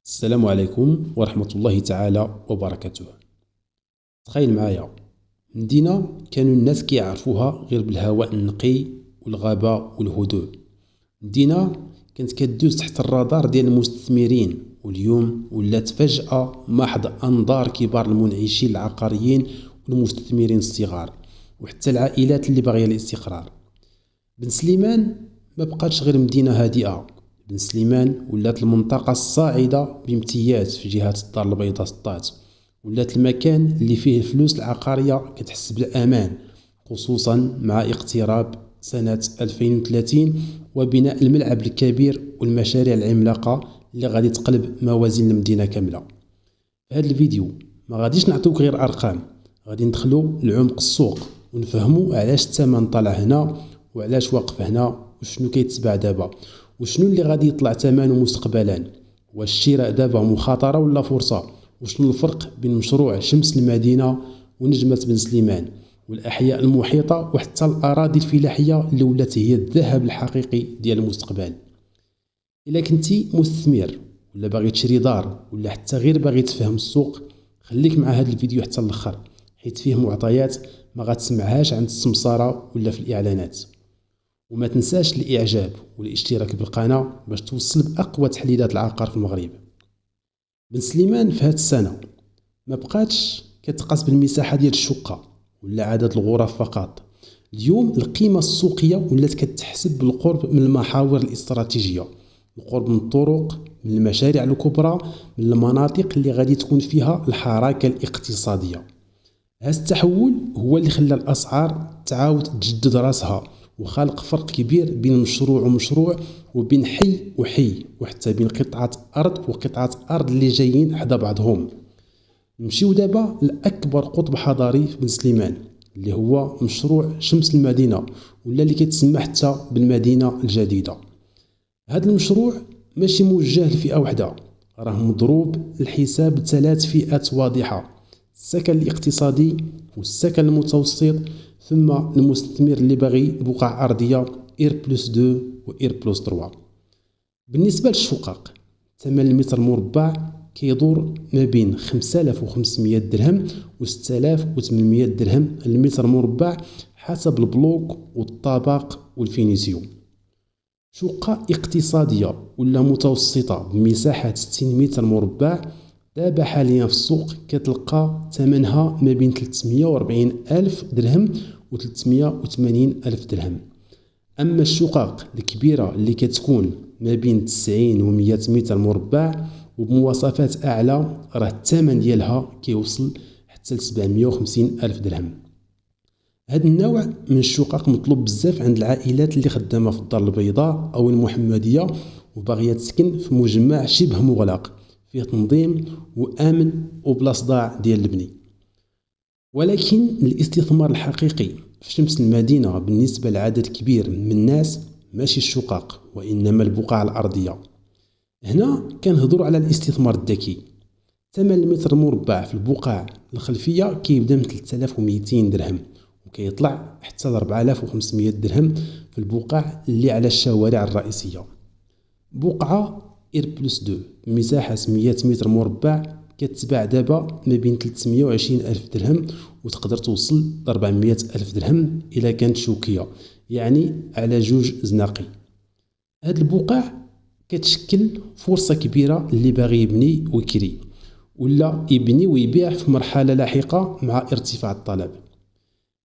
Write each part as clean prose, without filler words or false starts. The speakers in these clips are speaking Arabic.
السلام عليكم ورحمة الله تعالى وبركاته. تخيل معايا مدينة كانوا الناس كيعرفوها غير بالهواء النقي والغابة والهدوء. مدينة كانت كدوز تحت الرادار ديال المستثمرين، واليوم ولات فجأة محض أنظار كبار المنعشين العقاريين والمستثمرين الصغار وحتى العائلات اللي باغية الاستقرار. بن سليمان ما بقاتش غير مدينة هادئة، بن سليمان ولات المنطقة الصاعدة بامتياز في جهة الدار البيضاء سطات، ولات المكان اللي فيه الفلوس العقارية كتحس بالأمان، خصوصا مع اقتراب سنة 2030 وبناء الملعب الكبير والمشاريع العملاقة اللي غادي تقلب موازين المدينة كاملة. في هذا الفيديو ما غاديش نعطوك غير أرقام، غادي ندخلوا لعمق السوق ونفهموا علاش الثمن طلع هنا وعلاش واقف هنا وشنو كيتباع دابا وشنو اللي غادي يطلع ثمنه مستقبلا. واش الشراء دابا مخاطرة ولا فرصة؟ وشنو الفرق بين مشروع شمس المدينة ونجمة بن سليمان والأحياء المحيطة وحتى الأراضي الفلاحية اللي ولات هي الذهب الحقيقي ديال المستقبل؟ إلا كنتي مستثمر ولا باغي تشري دار ولا حتى غير باغي تفهم السوق، خليك مع هذا الفيديو حتى الاخر، حيت فيه معطيات ما غتسمعهاش عند السمسارة ولا في الإعلانات. وما تنساش الإعجاب والاشتراك بالقناة باش توصل بأقوى تحليلات العقار في المغرب. بن سليمان في هاد السنة ما بقاتش كتقاس بالمساحة ديال الشقة ولا عدد الغرف فقط. اليوم القيمة السوقية ولات كتحسب بالقرب من المحاور الاستراتيجية، القرب من الطرق، من المشاريع الكبرى، من المناطق اللي غادي تكون فيها الحركة الاقتصادية. هذا التحول هو اللي خلى الأسعار تعاود تجدد راسها وخلق فرق كبير بين مشروع ومشروع، وبين حي وحي، وحتى بين قطعة أرض وقطعة أرض اللي جايين حدا بعضهم. نمشيو دابا لأكبر قطب حضاري في بن سليمان اللي هو مشروع شمس المدينة، ولا اللي كيتسمى حتى بالمدينة الجديدة. هذا المشروع ماشي موجه لفئة واحدة، راه مضروب الحساب ثلاث فئات واضحة: السكن الاقتصادي والسكن المتوسط ثم المستثمر اللي باغي بقع أرضية إير بلس 2 وإير بلس 3. بالنسبة للشقق، ثمن المتر مربع كيدور ما بين 5500 درهم و 6800 درهم المتر مربع حسب البلوك والطابق والفينيسيو. شقة اقتصادية ولا متوسطة بمساحة 60 متر مربع دابا حاليا في السوق كتلقى ثمنها ما بين 340 ألف درهم و 380 ألف درهم. أما الشقق الكبيرة اللي كتكون ما بين 90 و 100 متر مربع وبمواصفات أعلى، راه الثمن ديالها كيوصل حتى ل 750 ألف درهم. هذا النوع من الشقق مطلوب بزاف عند العائلات اللي خدامة في الدار البيضاء أو المحمدية وباغية تسكن في مجمع شبه مغلق فيه تنظيم وآمن وبلا صداع ديال البني. ولكن الاستثمار الحقيقي في شمس المدينة بالنسبة لعدد كبير من الناس ماشي الشقق وإنما البقع الأرضية. هنا كنهضروا على الاستثمار الذكي. ثمن المتر مربع في البقع الخلفية كيبدا من 3200 درهم وكيطلع حتى ل 4500 درهم في البقع اللي على الشوارع الرئيسية. بقعة إير بلس 2 بمساحة 100 متر مربع كتباع دابا ما بين 320 ألف درهم وتقدر توصل ل 400 ألف درهم إلا كانت شوكية، يعني على جوج زناقي. هاد البقع كتشكل فرصة كبيرة اللي باغي يبني ويكري ولا يبني ويبيع في مرحلة لاحقة مع ارتفاع الطلب.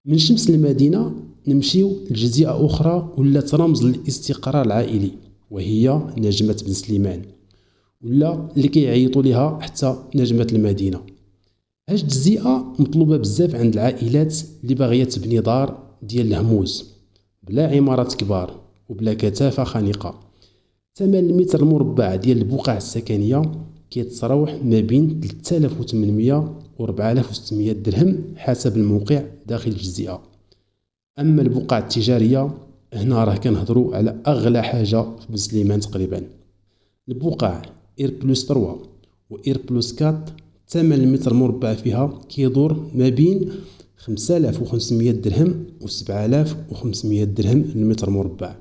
من شمس المدينة نمشيو لجزيئة أخرى ولات رمز للاستقرار العائلي، وهي نجمة بن سليمان، ولا اللي كيعيطوا ليها حتى نجمة المدينة. هاد الجزيئة مطلوبة بزاف عند العائلات اللي باغية تبني دار ديال الهموز بلا عمارات كبار وبلا كثافة خانقة. ثمن المتر المربع ديال البقع السكنية كيتراوح ما بين 3800 و 4600 درهم حسب الموقع داخل الجزيئة. أما البقع التجارية هنا راه كنهضروا على أغلى حاجة في بن سليمان تقريبا. البقع إير بلس 3 و إير بلس 4 ثمن المتر مربع فيها كيدور ما بين 5500 درهم و 7500 درهم المتر مربع.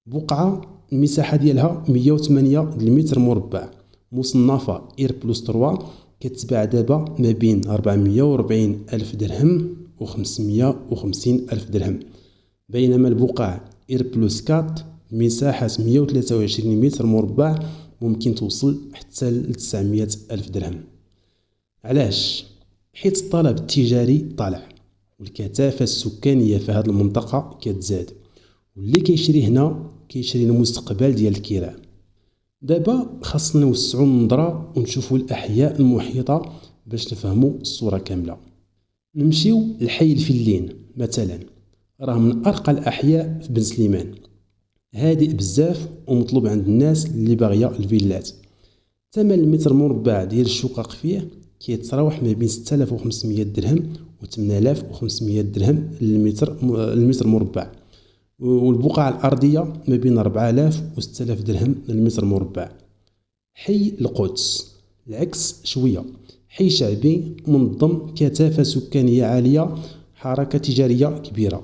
بقعة المساحة ديالها 108 المتر مربع مصنفة إير بلس 3 كتباع دابا ما بين 440 ألف درهم و 550 ألف درهم، بينما البقع إير بلس 4 مساحة 123 متر مربع ممكن توصل حتى ل 900 ألف درهم. علاش؟ حيت الطلب التجاري طالع والكثافة السكانية في هذه المنطقة كتزاد، واللي كيشري هنا كيشري المستقبل ديال الكراء. دابا خاصنا نوسعوا النظرة ونشوفوا الأحياء المحيطة باش نفهموا الصورة كاملة. نمشيو لحي الفلين مثلا، راه من أرقى الأحياء في بن سليمان، هادئ بزاف ومطلوب عند الناس اللي باغية الفيلات. ثمن المتر مربع ديال الشقق فيه كيتراوح ما بين 6500 درهم و 8500 درهم المتر مربع، والبقعة الأرضية ما بين 4000 و 6000 درهم للمتر مربع. حي القدس العكس شوية، حي شعبي منظم، كثافة سكانية عالية، حركة تجارية كبيرة.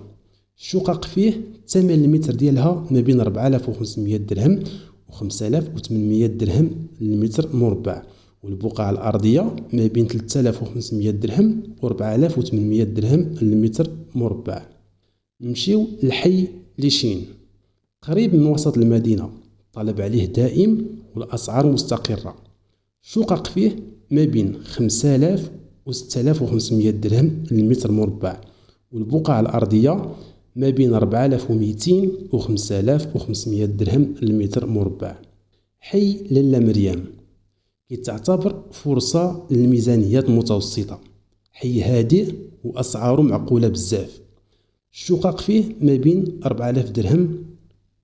الشقق فيه ثمن المتر ديالها ما بين 4500 درهم و 5800 درهم للمتر مربع، والبقعة الأرضية ما بين 3500 درهم و 4800 درهم للمتر مربع. نمشيو لحي ليشين قريب من وسط المدينة، طلب عليه دائم والأسعار مستقرة. الشقق فيه ما بين 5000 و 6500 درهم للمتر مربع، والبقعة الأرضية ما بين 4200 و 5500 درهم للمتر مربع. حي لالا مريم كيتعتبر فرصة للميزانيات المتوسطة، حي هادئ وأسعاره معقولة بزاف. الشقق فيه ما بين 4000 درهم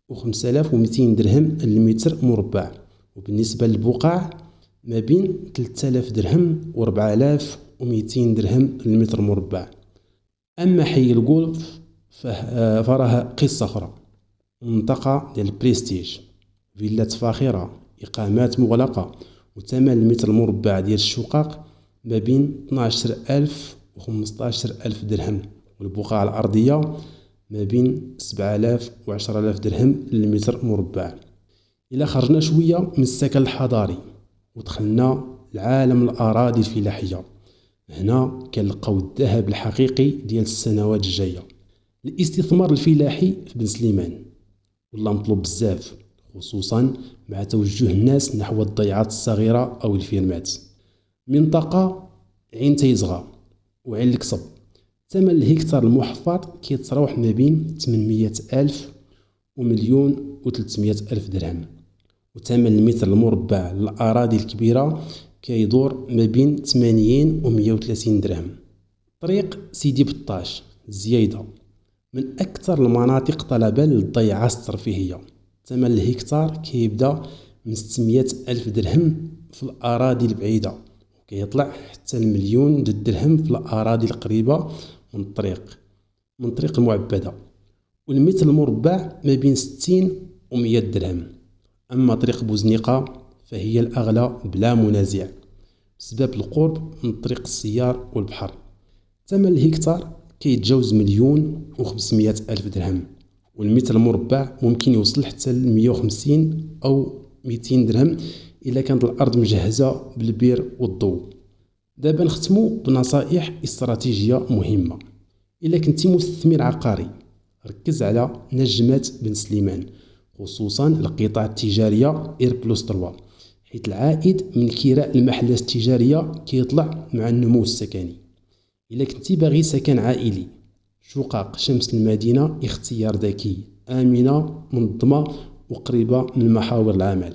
و 5200 درهم للمتر مربع، وبالنسبة للبقع ما بين 3000 درهم و 4200 درهم للمتر مربع. أما حي الجولف فراه قصة أخرى، منطقة ديال البريستيج، فيلات فاخرة، إقامات مغلقة، وثمن المتر المربع ديال الشقق ما بين 12000 و 15000 درهم، والبقعة الأرضية ما بين 7000 و 10000 درهم للمتر مربع. إلا خرجنا شوية من السكن الحضاري ودخلنا لعالم الأراضي الفلاحية، هنا كنلقاو الذهب الحقيقي ديال السنوات الجاية. الاستثمار الفلاحي في بن سليمان والله مطلوب بزاف، خصوصا مع توجه الناس نحو الضيعات الصغيرة أو الفيرمات. منطقة عين تيزغا وعين الكصب، ثمن الهكتار المحفظ كيتراوح ما بين 800 ألف و 1,300,000 درهم، وثمن المتر المربع للأراضي الكبيرة كيدور ما بين 80 و 130 درهم. طريق سيدي بطاش زيادة من أكثر المناطق طلبا للضيعات الترفيهية، ثمن الهكتار كيبدا من 600 ألف درهم في الأراضي البعيدة، وكيطلع حتى ال1,000,000 درهم في الأراضي القريبة من الطريق المعبدة، والمتر المربع ما بين 60 و 100 درهم. أما طريق بوزنيقة فهي الأغلى بلا منازع بسبب القرب من طريق السيار والبحر. ثمن الهكتار كيتجاوز 1,500,000 درهم، والمتر المربع ممكن يوصل حتى ل 150 أو 200 درهم إلا كانت الأرض مجهزة بالبير والضوء. دابا نختمو بنصائح استراتيجية مهمة. إلا كنتي مستثمر عقاري ركز على نجمة بن سليمان، خصوصا القطع التجارية إير بلس 3، حيث العائد من كراء المحلات التجارية كيطلع مع النمو السكني. إلا كنتي باغي سكن عائلي، شقق شمس المدينة اختيار ذكي، آمنة، منظمة وقريبة من محاور العمل.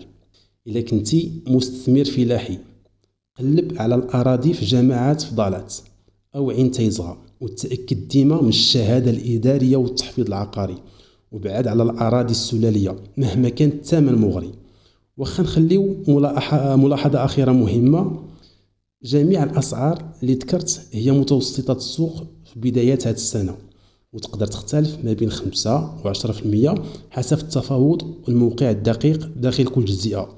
إلا كنتي مستثمر فلاحي، قلب على الأراضي في جماعات فضالات أو عين تيزغا، وتأكد ديما من الشهادة الإدارية والتحفيظ العقاري، وبعد على الأراضي السلالية مهما كان الثمن مغري. واخا نخليو ملاحظة أخيرة مهمة، جميع الأسعار اللي ذكرت هي متوسطة السوق في بدايات هذه السنة، وتقدر تختلف ما بين 5 و 10% حسب التفاوض والموقع الدقيق داخل كل جزيئة.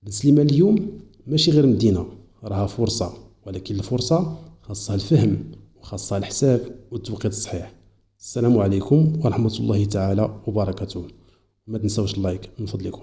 بن سليمان اليوم ماشي غير مدينة، راها فرصة، ولكن الفرصة خاصها الفهم وخاصها الحساب والتوقيت الصحيح. السلام عليكم ورحمة الله تعالى وبركاته. ما تنسوش اللايك من فضلكم.